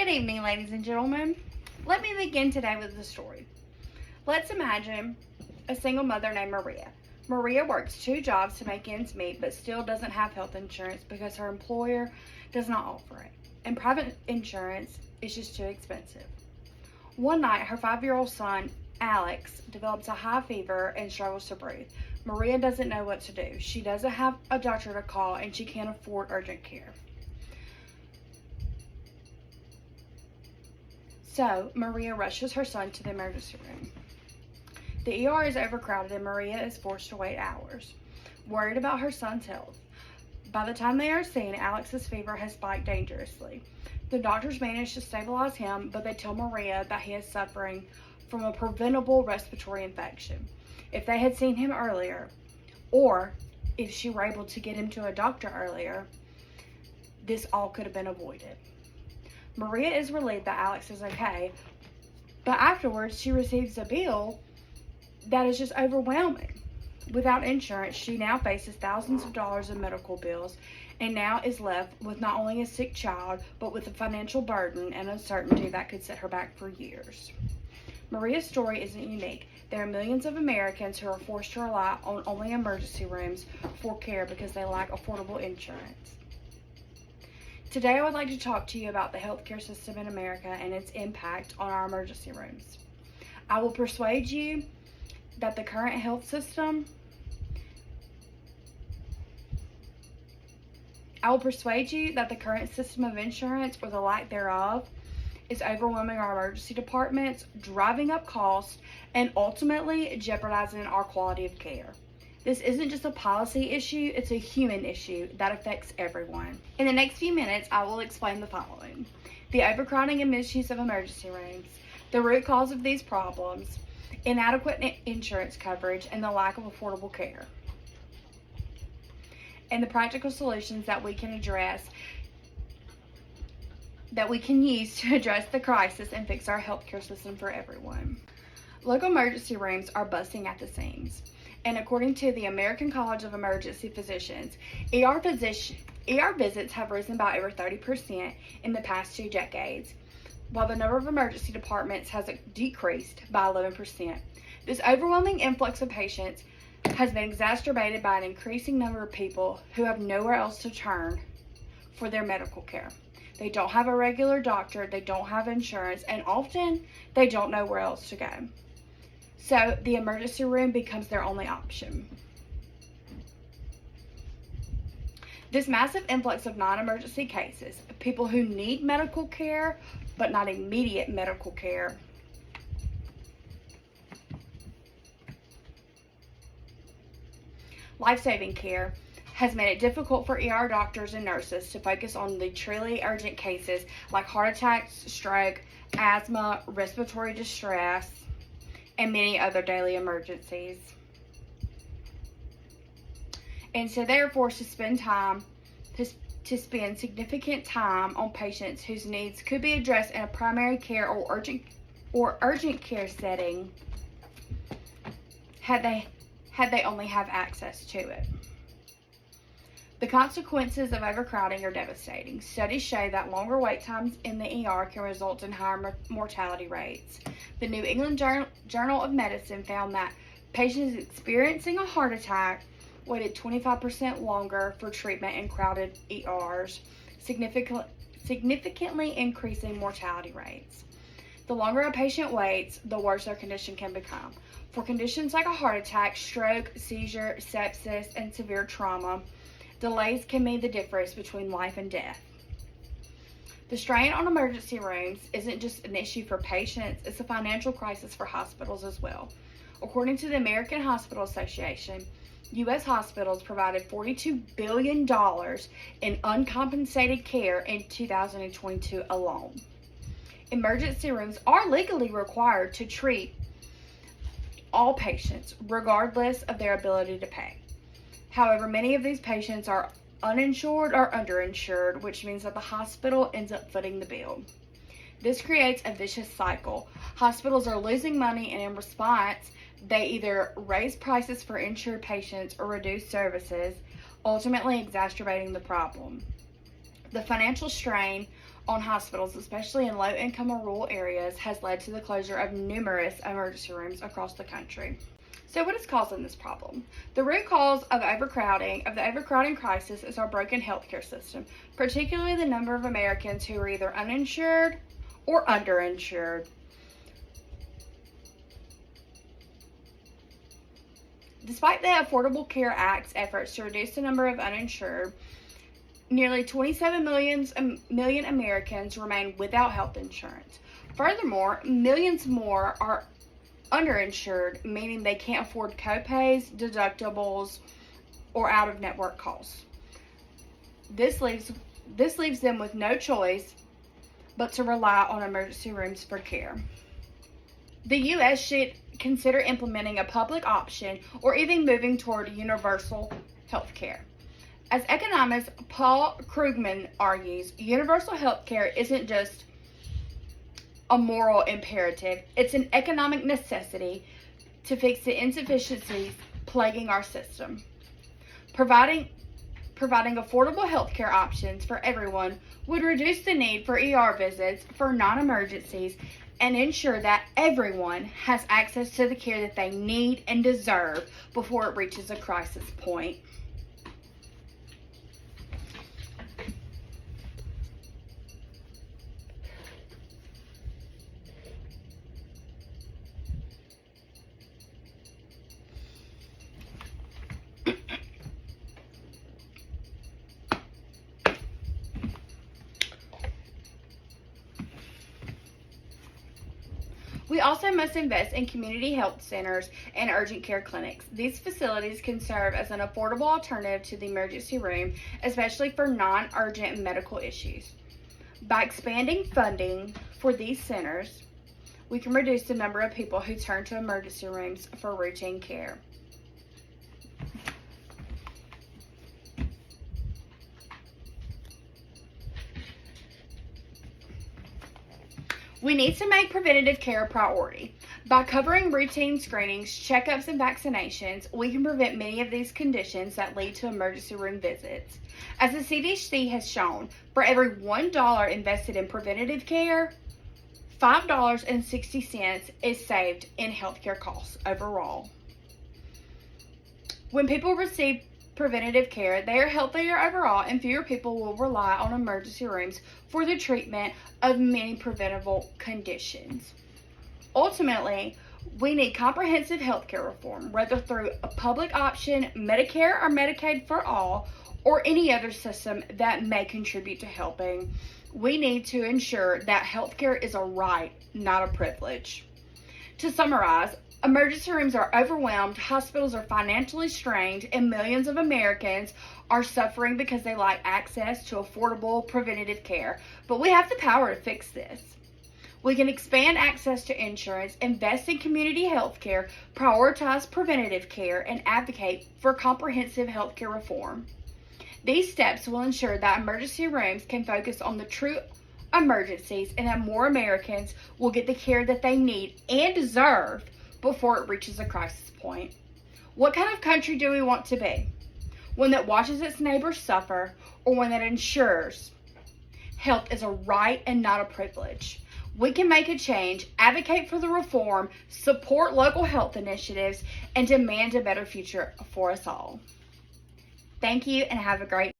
Good evening, ladies and gentlemen. Let me begin today with a story. Let's imagine a single mother named Maria. Maria works 2 jobs to make ends meet, but still doesn't have health insurance because her employer does not offer it. And private insurance is just too expensive. One night, her 5-year-old son, Alex, develops a high fever and struggles to breathe. Maria doesn't know what to do. She doesn't have a doctor to call, and she can't afford urgent care. So, Maria rushes her son to the emergency room. The ER is overcrowded and Maria is forced to wait hours, worried about her son's health. By the time they are seen, Alex's fever has spiked dangerously. The doctors manage to stabilize him, but they tell Maria that he is suffering from a preventable respiratory infection. If they had seen him earlier, or if she were able to get him to a doctor earlier, this all could have been avoided. Maria is relieved that Alex is okay, but afterwards she receives a bill that is just overwhelming. Without insurance, she now faces thousands of dollars in medical bills and now is left with not only a sick child, but with a financial burden and uncertainty that could set her back for years. Maria's story isn't unique. There are millions of Americans who are forced to rely on only emergency rooms for care because they lack affordable insurance. Today, I would like to talk to you about the healthcare system in America and its impact on our emergency rooms. I will persuade you that the current health system of insurance, or the lack thereof, is overwhelming our emergency departments, driving up costs, and ultimately jeopardizing our quality of care. This isn't just a policy issue, it's a human issue that affects everyone. In the next few minutes, I will explain the following: the overcrowding and misuse of emergency rooms, the root cause of these problems, inadequate insurance coverage, and the lack of affordable care, and the practical solutions that we can use to address the crisis and fix our healthcare system for everyone. Local emergency rooms are busting at the seams. And according to the American College of Emergency Physicians, ER visits have risen by over 30% in the past 2 decades, while the number of emergency departments has decreased by 11%. This overwhelming influx of patients has been exacerbated by an increasing number of people who have nowhere else to turn for their medical care. They don't have a regular doctor, they don't have insurance, and often they don't know where else to go. So the emergency room becomes their only option. This massive influx of non-emergency cases, people who need medical care but not immediate medical care, life-saving care, has made it difficult for ER doctors and nurses to focus on the truly urgent cases like heart attacks, stroke, asthma, respiratory distress, and many other daily emergencies. And so they're forced to spend significant time on patients whose needs could be addressed in a primary care or urgent care setting had they only have access to it. The consequences of overcrowding are devastating. Studies show that longer wait times in the ER can result in higher mortality rates. The New England Journal of Medicine found that patients experiencing a heart attack waited 25% longer for treatment in crowded ERs, significantly increasing mortality rates. The longer a patient waits, the worse their condition can become. For conditions like a heart attack, stroke, seizure, sepsis, and severe trauma, delays can mean the difference between life and death. The strain on emergency rooms isn't just an issue for patients, it's a financial crisis for hospitals as well. According to the American Hospital Association, U.S. hospitals provided $42 billion in uncompensated care in 2022 alone. Emergency rooms are legally required to treat all patients, regardless of their ability to pay. However, many of these patients are uninsured or underinsured, which means that the hospital ends up footing the bill. This creates a vicious cycle. Hospitals are losing money, and in response, they either raise prices for insured patients or reduce services, ultimately exacerbating the problem. The financial strain on hospitals, especially in low-income or rural areas, has led to the closure of numerous emergency rooms across the country. So what is causing this problem? The root cause of the overcrowding crisis is our broken healthcare system, particularly the number of Americans who are either uninsured or underinsured. Despite the Affordable Care Act's efforts to reduce the number of uninsured, nearly 27 million Americans remain without health insurance. Furthermore, millions more are underinsured, meaning they can't afford copays, deductibles, or out-of-network costs. This leaves them with no choice but to rely on emergency rooms for care. The U.S. should consider implementing a public option or even moving toward universal health care. As economist Paul Krugman argues, universal health care isn't just a moral imperative, it's an economic necessity to fix the insufficiencies plaguing our system. Providing affordable healthcare options for everyone would reduce the need for ER visits for non-emergencies and ensure that everyone has access to the care that they need and deserve before it reaches a crisis point. We also must invest in community health centers and urgent care clinics. These facilities can serve as an affordable alternative to the emergency room, especially for non-urgent medical issues. By expanding funding for these centers, we can reduce the number of people who turn to emergency rooms for routine care. We need to make preventative care a priority. By covering routine screenings, checkups, and vaccinations, we can prevent many of these conditions that lead to emergency room visits. As the CDC has shown, for every $1 invested in preventative care, $5.60 is saved in healthcare costs overall. When people receive preventative care, they are healthier overall, and fewer people will rely on emergency rooms for the treatment of many preventable conditions. Ultimately, we need comprehensive healthcare reform, whether through a public option, Medicare or Medicaid for all, or any other system that may contribute to helping. We need to ensure that healthcare is a right, not a privilege. To summarize, emergency rooms are overwhelmed, hospitals are financially strained, and millions of Americans are suffering because they lack access to affordable preventative care. But we have the power to fix this. We can expand access to insurance, invest in community health care, prioritize preventative care, and advocate for comprehensive health care reform. These steps will ensure that emergency rooms can focus on the true emergencies and that more Americans will get the care that they need and deserve before it reaches a crisis point. What kind of country do we want to be? One that watches its neighbors suffer, or one that ensures health is a right and not a privilege? We can make a change, advocate for the reform, support local health initiatives, and demand a better future for us all. Thank you, and have a great